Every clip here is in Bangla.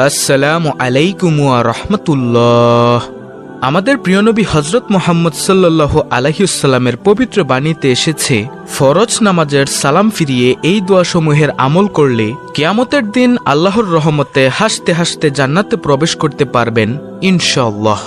আসসালামু আলাইকুম ওয়া রাহমাতুল্লাহ। আমাদের প্রিয় নবী হযরত মুহাম্মদ সাল্লাল্লাহু আলাইহি ওয়াসাল্লামের পবিত্র বাণীতে এসেছে, ফরজ নামাজের সালাম ফিরিয়ে এই দোয়াসমূহের আমল করলে কিয়ামতের দিন আল্লাহর রহমতে হাসতে হাসতে জান্নাতে প্রবেশ করতে পারবেন ইনশাআল্লাহ,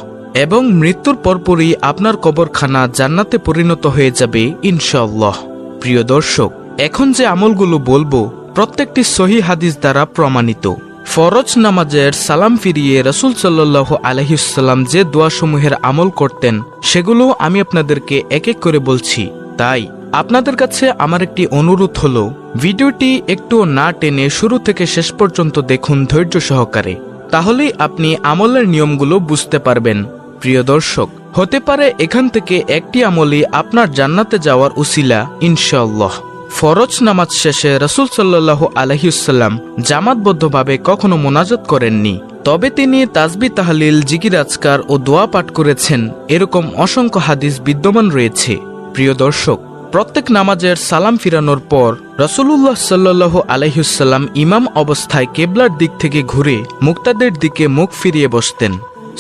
এবং মৃত্যুর পরপরই আপনার কবরখানা জান্নাতে পরিণত হয়ে যাবে ইনশাআল্লাহ। প্রিয় দর্শক, এখন যে আমলগুলো বলবো প্রত্যেকটি সহিহ হাদিস দ্বারা প্রমাণিত। ফরজ নামাজের সালাম ফিরিয়ে রাসূল সাল্লাল্লাহু আলাইহি ওয়াসাল্লাম যে দোয়াসমূহের আমল করতেন সেগুলো আমি আপনাদেরকে এক এক করে বলছি। তাই আপনাদের কাছে আমার একটি অনুরোধ হলো, ভিডিওটি একটু না টেনে শুরু থেকে শেষ পর্যন্ত দেখুন ধৈর্য সহকারে, তাহলেই আপনি আমলের নিয়মগুলো বুঝতে পারবেন। প্রিয় দর্শক, হতে পারে এখান থেকে একটি আমলই আপনার জান্নাতে যাওয়ার উসিলা ইনশাআল্লাহ। ফরজ নামাজ শেষে রাসূল সাল্লাল্লাহু আলাইহি ওয়াসাল্লাম জামাতবদ্ধভাবে কখনো মোনাজাত করেননি, তবে তিনি তাসবিহ, তাহলিল, জিকির, আজকার ও দোয়া পাঠ করেছেন, এরকম অসংখ্য হাদিস বিদ্যমান রয়েছে। প্রিয় দর্শক, প্রত্যেক নামাজের সালাম ফিরানোর পর রাসূলুল্লাহ সাল্লাল্লাহু আলাইহি ওয়াসাল্লাম ইমাম অবস্থায় কিবলার দিক থেকে ঘুরে মুক্তাদের দিকে মুখ ফিরিয়ে বসতেন।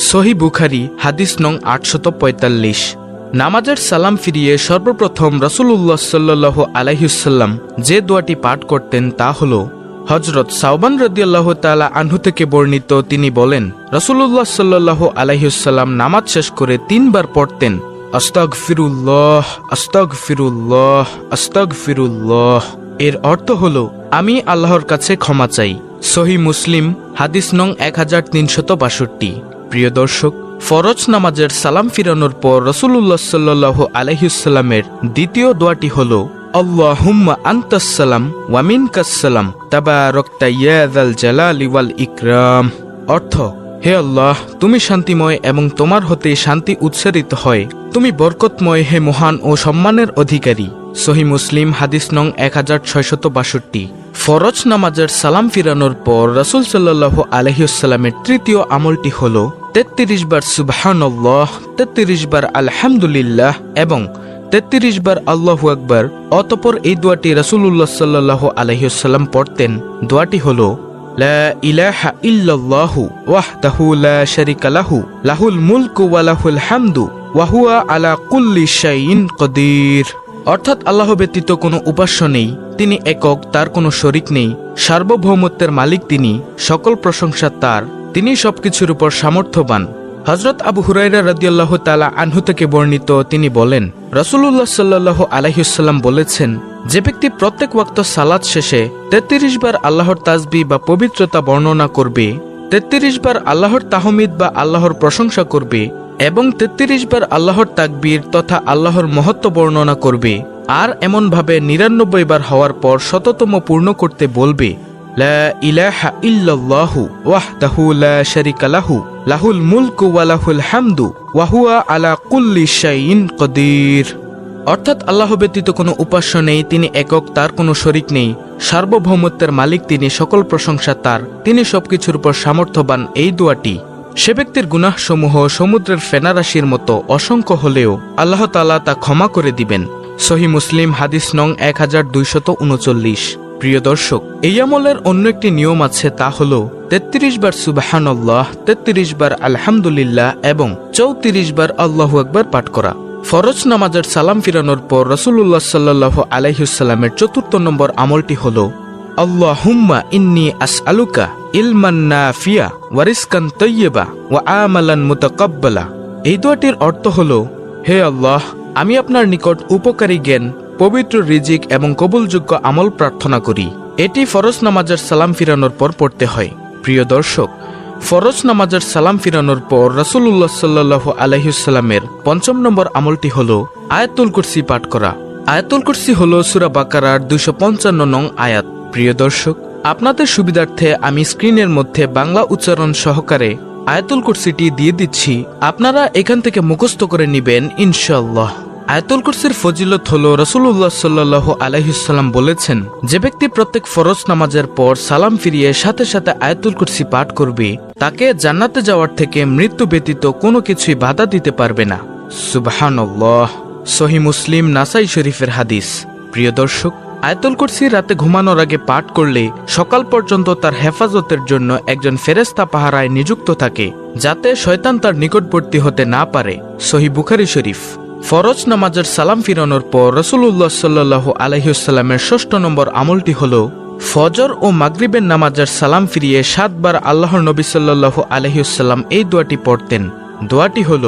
সহিহ বুখারী হাদিস নং 845। নামাজের সালাম ফিরিয়ে সর্বপ্রথম রাসূলুল্লাহ সাল্লাল্লাহু আলাইহি ওয়াসাল্লাম যে দোয়াটি পাঠ করতেন তা হলো হযরত সাওবান রাদিয়াল্লাহু তাআলা আনহু থেকে বর্ণিত। তিনি বলেন, রাসূলুল্লাহ সাল্লাল্লাহু আলাইহি ওয়াসাল্লাম নামাজ শেষ করে 3 বার পড়তেন, আস্তাগফিরুল্লাহ, আস্তাগফিরুল্লাহ, আস্তাগফিরুল্লাহ। এর অর্থ হলো, আমি আল্লাহর কাছে ক্ষমা চাই। সহিহ মুসলিম হাদিস নং 1362। প্রিয় দর্শক, ফরজ নামাজের সালাম ফিরানোর পর রাসূলুল্লাহ সাল্লাল্লাহু আলাইহি ওয়াসাল্লামের দ্বিতীয় দোয়াটি হলো, আল্লাহুম্মা আনতাস সালাম ওয়া মিনকাস সালাম তাবারাকতা ইয়া যাল জালালি ওয়াল ইকরাম। অর্থ, হে আল্লাহ, তুমি শান্তিময় এবং তোমার হতে শান্তি উচ্চারিত হয়, তুমি বরকতময়, হে মহান ও সম্মানের অধিকারী। সহিহ মুসলিম হাদিস নং 1662। ফরজ নামাজের সালাম ফিরানোর পর রাসূল সাল্লাল্লাহু আলাইহি ওয়াসাল্লামের তৃতীয় আমলটি হলো 33 বার সুবহানাল্লাহ, 33 বার আলহামদুলিল্লাহ এবং 33 বার আল্লাহু আকবার। অতঃপর এই দোয়াটি রাসূলুল্লাহ সাল্লাল্লাহু আলাইহি ওয়াসাল্লাম পড়তেন। দোয়াটি হলো, লা ইলাহা ইল্লাল্লাহু ওয়াহদাহু লা শারীকা লাহু, লাহুল মুলকু ওয়া লাহুল হামদু ওয়া হুয়া আলা কুল্লি শাইইন কাদির। অর্থাৎ, আল্লাহ ব্যতীত কোনো উপাস্য নেই, তিনি একক, তার কোনো শরিক নেই, সার্বভৌমত্বের মালিক তিনি, সকল প্রশংসা তার, তিনি সবকিছুর উপর সামর্থ্যবান। হযরত আবু হুরায়রা রাদিয়াল্লাহু তাআলা আনহু থেকে বর্ণিত, তিনি বলেন, রাসূলুল্লাহ সাল্লাল্লাহু আলাইহি ওয়াসাল্লাম বলেছেন, যে ব্যক্তি প্রত্যেক ওয়াক্ত সালাত শেষে 33 বার আল্লাহর তাসবিহ বা পবিত্রতা বর্ণনা করবে, 33 বার আল্লাহর তাহমিদ বা আল্লাহর প্রশংসা করবে এবং 33 বার আল্লাহর তাকবীর তথা আল্লাহর মহত্ব বর্ণনা করবে, আর এমনভাবে 99 বার হওয়ার পর শততম পূর্ণ করতে বলবে, লা ইলাহা ইল্লাল্লাহু ওয়াহদাহু লা শারীকা লাহু, লাহুল মুলকু ওয়া লাহুল হামদু ওয়া হুয়া আলা কুল্লি শাইইন কাদির। অর্থাৎ, আল্লাহ ব্যতীত কোনো উপাস্য নেই, তিনি একক, তার কোনো শরিক নেই, সার্বভৌমত্বের মালিক তিনি, সকল প্রশংসা তার, তিনি সবকিছুর উপর সামর্থ্যবান। এই দোয়াটি সে ব্যক্তির গুনাহসমূহ সমুদ্রের ফেনারাশির মতো অসংখ্য হলেও আল্লাহ তাআলা তা ক্ষমা করে দিবেন। সহিহ মুসলিম হাদিস নং 1239। প্রিয় দর্শক, এই আমলের অন্য একটি নিয়ম আছে, তা হলো 33 বার সুবহানাল্লাহ, 33 বার আলহামদুলিল্লাহ এবং 34 বার আল্লাহু আকবার পাঠ করা। ফরজ নামাজের সালাম ফিরানোর পর রাসূলুল্লাহ সাল্লাল্লাহু আলাইহি ওয়াসাল্লামের 4 নম্বর আমলটি হলো, আল্লাহুম্মা ইন্নী আসআলুকা ইলমান নাফিয়া ওয়া রিজকান তাইয়্যিবা ওয়া আমালান মুতাকাব্বালা। এই দোয়াটির অর্থ হলো, হে আল্লাহ, আমি আপনার নিকট উপকারী জ্ঞান, পবিত্র রিজিক এবং কবুলযোগ্য আমল প্রার্থনা করি। এটি ফরজ নামাজের সালাম ফিরানোর পর পড়তে হয়। প্রিয় দর্শক, ফরজ নামাজের সালাম ফিরানোর পর রাসূলুল্লাহ সাল্লাল্লাহু আলাইহি ওয়াসাল্লামের 5 নম্বর আমলটি হলো আয়াতুল কুরসি পাঠ করা। আয়াতুল কুরসি হলো সূরা বাকারার 255 নং আয়াত। প্রিয় দর্শক, আপনাদের সুবিধার্থে আমি স্ক্রিনের মধ্যে বাংলা উচ্চারণ সহকারে আয়াতুল কুরসিটি দিয়ে দিচ্ছি, আপনারা এখান থেকে মুখস্থ করে নেবেন ইনশাআল্লাহ। আয়াতুল কুরসির ফজিলত হলো, রাসূলুল্লাহ সাল্লাল্লাহু আলাইহি ওয়াসাল্লাম বলেছেন, যে ব্যক্তি প্রত্যেক ফরজ নামাজের পর সালাম ফিরিয়ে সাথে সাথে আয়াতুল কুরসি পাঠ করবে, তাকে জান্নাতে যাওয়ার থেকে মৃত্যু ব্যতীত কোনো কিছুই বাধা দিতে পারবে না। সুবহানাল্লাহ। সহিহ মুসলিম নাসাই শরীফের হাদিস। প্রিয় দর্শক, আয়াতুল কুরসি রাতে ঘুমানোর আগে পাঠ করলে সকাল পর্যন্ত তার হেফাজতের জন্য একজন ফেরেশতা পাহারায় নিযুক্ত থাকে, যাতে শয়তান তার নিকটবর্তী হতে না পারে। সহিহ বুখারী শরীফ। ফরজ নামাজের সালাম ফিরানোর পর রাসূলুল্লাহ সাল্লাল্লাহু আলাইহি ওয়াসাল্লামের ৬ষ্ঠ নম্বর আমলটি হল ফজর ও মাগরিবের নামাজের সালাম ফিরিয়ে ৭ বার আল্লাহর নবী সাল্লাল্লাহু আলাইহি ওয়াসাল্লাম এই দোয়াটি পড়তেন। দোয়াটি হল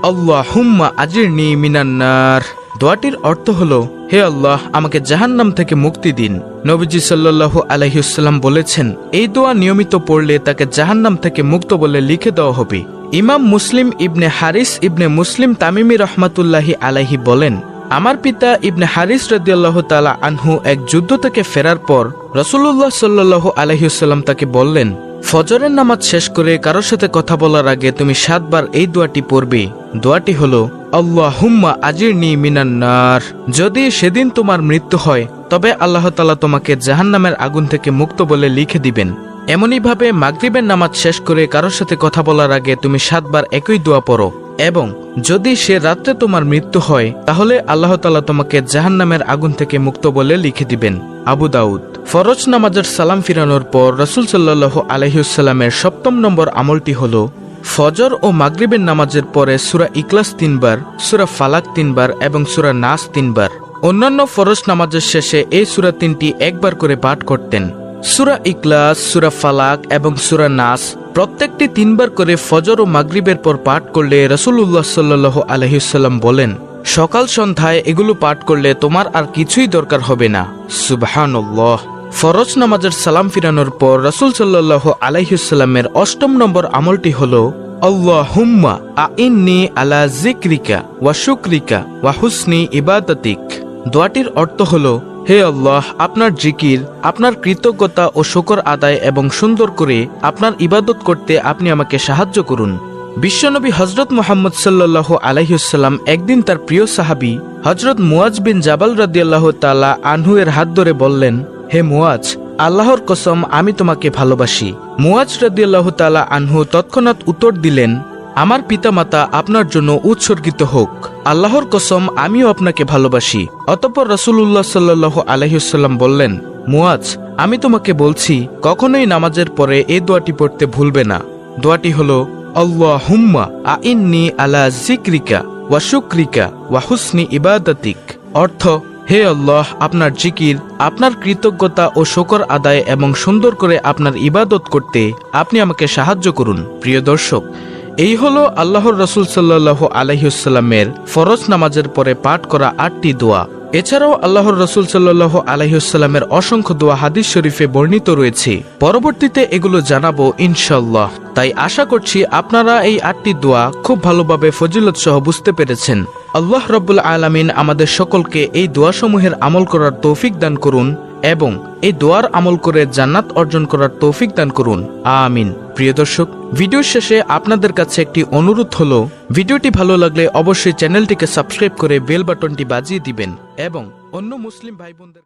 আল্লাহুম্মা আজিরনি মিনান নার। দোয়াটির অর্থ হল, হে আল্লাহ, আমাকে জাহান্নাম থেকে মুক্তি দিন। নবীজি সাল্লাল্লাহু আলাইহি ওয়াসাল্লাম বলেছেন, এই দোয়া নিয়মিত পড়লে তাকে জাহান্নাম থেকে মুক্ত বলে লিখে দেওয়া হবে। ইমাম মুসলিম ইবনে হারিস ইবনে মুসলিম তামিমি রহমাতুল্লাহি আলাইহি বলেন, আমার পিতা ইবনে হারিস রাদিয়াল্লাহু তাআলা আনহু এক যুদ্ধ থেকে ফেরার পর রাসূলুল্লাহ সাল্লাল্লাহু আলাইহি ওয়াসাল্লাম তাকে বললেন, ফজরের নামাজ শেষ করে কারোর সাথে কথা বলার আগে তুমি ৭ বার এই দোয়াটি পড়বে। দোয়াটি হলো আল্লাহুম্মা আজিরনি মিনান নার। যদি সেদিন তোমার মৃত্যু হয় তবে আল্লাহ তাআলা তোমাকে জাহান্নামের আগুন থেকে মুক্ত বলে লিখে দিবেন। এমনইভাবে মাগরিবের নামাজ শেষ করে কারোর সাথে কথা বলার আগে তুমি ৭ বার একই দোয়া পড়ো, এবং যদি সে রাত্রে তোমার মৃত্যু হয় তাহলে আল্লাহ তাআলা তোমাকে জাহান্নামের আগুন থেকে মুক্ত বলে লিখে দিবেন। আবু দাউদ। ফরজ নামাজের সালাম ফিরানোর পর রাসূল সাল্লাল্লাহু আলাইহি ওয়াসাল্লামের ৭ম নম্বর আমলটি হল ফজর ও মাগরিবের নামাজের পরে সূরা ইখলাস ৩ বার, সূরা ফালাক ৩ বার এবং সূরা নাস ৩ বার। অন্যান্য ফরজ নামাজের শেষে এই সূরা ৩টি একবার করে পাঠ করতেন। সূরা ইখলাস, সূরা ফালাক এবং সূরা নাস প্রত্যেকটি ৩ বার করে ফজর ও মাগরিবের পর পাঠ করলে রাসূলুল্লাহ সাল্লাল্লাহু আলাইহি ওয়াসাল্লাম বলেন, সকাল সন্ধ্যায় এগুলো পাঠ করলে তোমার আর কিছুই দরকার হবে না। সুবহানাল্লাহ। ফরজ নামাজের সালাম ফিরানোর পর রাসূল সাল্লাল্লাহু আলাইহি ওয়াসাল্লামের ৮ম নম্বর আমলটি হল আল্লাহুম্মা আইন্নি আলা যিকরিকা ওয়া শুকরিকা ওয়া হুসনি ইবাদাতিক। দোয়াটির অর্থ হল, হে আল্লাহ, আপনার জিকির, আপনার কৃতজ্ঞতা ও শুকর আদায় এবং সুন্দর করে আপনার ইবাদত করতে আপনি আমাকে সাহায্য করুন। বিশ্বনবী হযরত মুহাম্মদ সাল্লাল্লাহু আলাইহি ওয়াসাল্লাম একদিন তার প্রিয় সাহাবী হযরত মুয়াজ বিন জাবাল রাদিয়াল্লাহু তাআলা আনহু এর হাত ধরে বললেন, হে মুয়াজ, আল্লাহর কসম আমি তোমাকে ভালোবাসি। মুয়াজ রাদিয়াল্লাহু তাআলা আনহু তৎক্ষণাৎ উত্তর দিলেন, আমার পিতামাতা আপনার জন্য উৎসর্গিত হোক। আল্লাহর কসম আমিও আপনাকে ভালোবাসি। অতঃপর রাসূলুল্লাহ সাল্লাল্লাহু আলাইহি ওয়াসাল্লাম বললেন, মুয়াজ, আমি তোমাকে বলছি কখনোই নামাজের পরে এই দোয়াটি পড়তে ভুলবে না। দোয়াটি হলো আল্লাহুম্মা আইন্নি আলা যিকরিকা ওয়া শুকরিকা ওয়া হুসনি ইবাদাতিক। অর্থ, হে আল্লাহ, আপনার জিকির, আপনার কৃতজ্ঞতা ও শুকর আদায় এবং সুন্দর করে আপনার ইবাদত করতে আপনি আমাকে সাহায্য করুন। প্রিয় দর্শক, এই হলো আল্লাহর রাসূল সাল্লাল্লাহু আলাইহি ওয়াসাল্লামের ফরজ নামাজের পরে পাঠ করা ৮টি দোয়া। এছাড়াও আল্লাহর রাসূল সাল্লাল্লাহু আলাইহি ওয়াসাল্লামের অসংখ্য দোয়া হাদিস শরীফে বর্ণিত রয়েছে। পরবর্তীতে এগুলো জানাবো ইনশাআল্লাহ। তাই আশা করছি আপনারা এই ৮টি দোয়া খুব ভালোভাবে ফজিলত সহ বুঝতে পেরেছেন। আল্লাহ রাব্বুল আলামিন আমাদের সকলকে এই দোয়াসমূহের আমল করার তৌফিক দান করুন এবং এই দোয়ার আমল করে জান্নাত অর্জন করার তৌফিক দান করুন। আমিন। প্রিয় দর্শক, ভিডিওর শেষে আপনাদের কাছে একটি অনুরোধ হলো, ভিডিওটি ভালো লাগলে অবশ্যই চ্যানেলটিকে সাবস্ক্রাইব করে বেল বাটনটি বাজিয়ে দিবেন এবং অন্য মুসলিম ভাই বোনদের